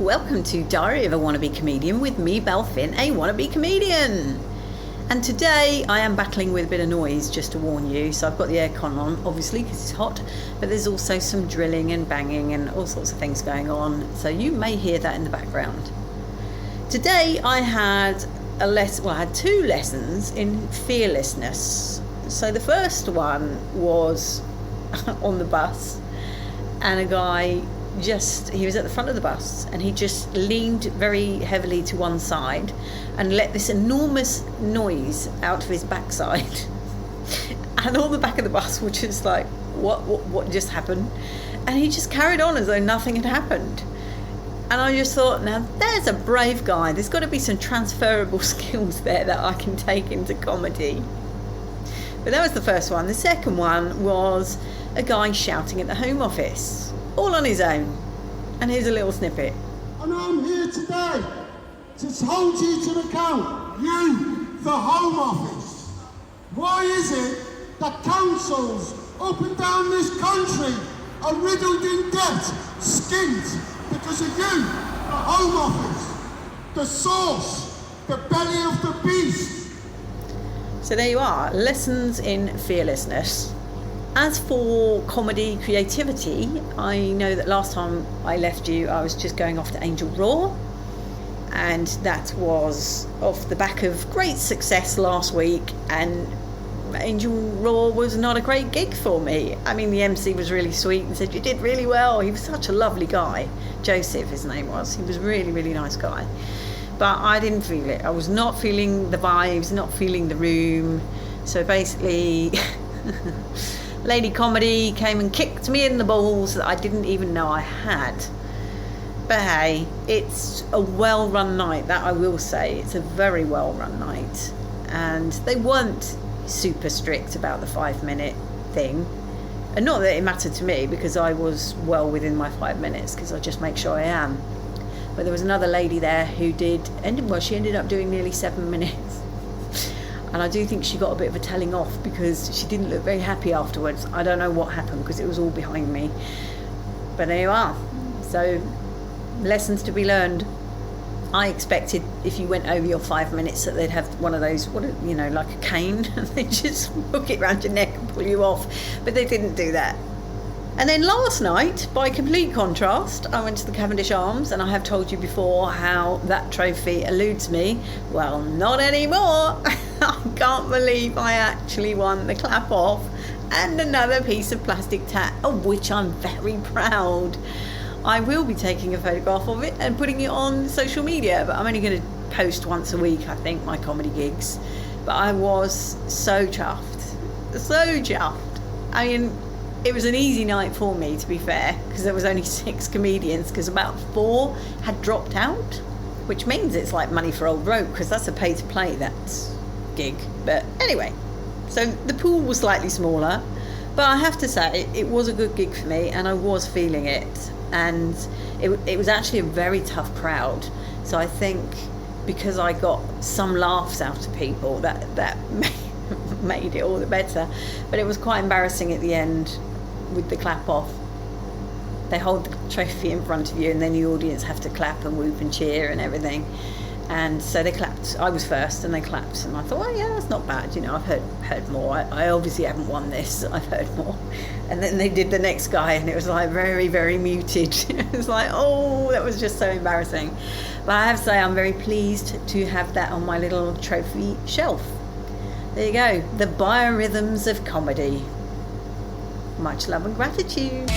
Welcome to Diary of a Wannabe Comedian with me, Belle, a wannabe comedian. And today I am battling with a bit of noise, just to warn you. So I've got the aircon on, obviously, because it's hot, but there's also some drilling and banging and all sorts of things going on. So you may hear that in the background. Today I had I had two lessons in fearlessness. So the first one was on the bus, and a guy he was at the front of the bus and he just leaned very heavily to one side and let this enormous noise out of his backside. And all the back of the bus were just like, what just happened? And he just carried on as though nothing had happened. And I just thought, now there's a brave guy. There's got to be some transferable skills there that I can take into comedy. But that was the first one. The second one was a guy shouting at the Home Office, all on his own. And here's a little snippet. And I'm here today to hold you to account, you, the Home Office. Why is it that councils up and down this country are riddled in debt, skint, because of you, the Home Office, the source, the belly of the beast? So there you are, lessons in fearlessness. As for comedy creativity, I know that last time I left you, I was just going off to Angel Raw, and that was off the back of great success last week, and Angel Raw was not a great gig for me. I mean, the MC was really sweet and said, you did really well. He was such a lovely guy. Joseph, his name was. He was a really, really nice guy. But I didn't feel it. I was not feeling the vibes, not feeling the room. So basically, Lady Comedy came and kicked me in the balls that I didn't even know I had. But hey, it's a well-run night, that I will say. It's a very well-run night. And they weren't super strict about the 5-minute thing. And not that it mattered to me, because I was well within my 5 minutes, because I just make sure I am. But there was another lady there who she ended up doing nearly 7 minutes. And I do think she got a bit of a telling off, because she didn't look very happy afterwards. I don't know what happened, because it was all behind me. But there you are. So, lessons to be learned. I expected if you went over your 5 minutes that they'd have one of those, like a cane, and they'd just hook it round your neck and pull you off. But they didn't do that. And then last night, by complete contrast, I went to the Cavendish Arms, and I have told you before how that trophy eludes me. Well, not anymore. I can't believe I actually won the clap off and another piece of plastic tat, of which I'm very proud. I will be taking a photograph of it and putting it on social media, but I'm only going to post once a week, I think, my comedy gigs. But I was so chuffed. So chuffed. I mean, it was an easy night for me, to be fair, because there was only 6 comedians, because about 4 had dropped out, which means it's like money for old rope, because that's a pay-to-play, that gig. But anyway, so the pool was slightly smaller, but I have to say it was a good gig for me, and I was feeling it. And it was actually a very tough crowd. So I think because I got some laughs out of people, that made it all the better. But it was quite embarrassing at the end with the clap off. They hold the trophy in front of you, and then the audience have to clap and whoop and cheer and everything. And so they clapped. I was first, and they clapped, and I thought, well, yeah, that's not bad. I've heard more. I obviously haven't won this. I've heard more. And then they did the next guy, and it was like very, very muted. It was like, oh, that was just so embarrassing. But I have to say, I'm very pleased to have that on my little trophy shelf. There you go. The Biorhythms of comedy. Much love and gratitude.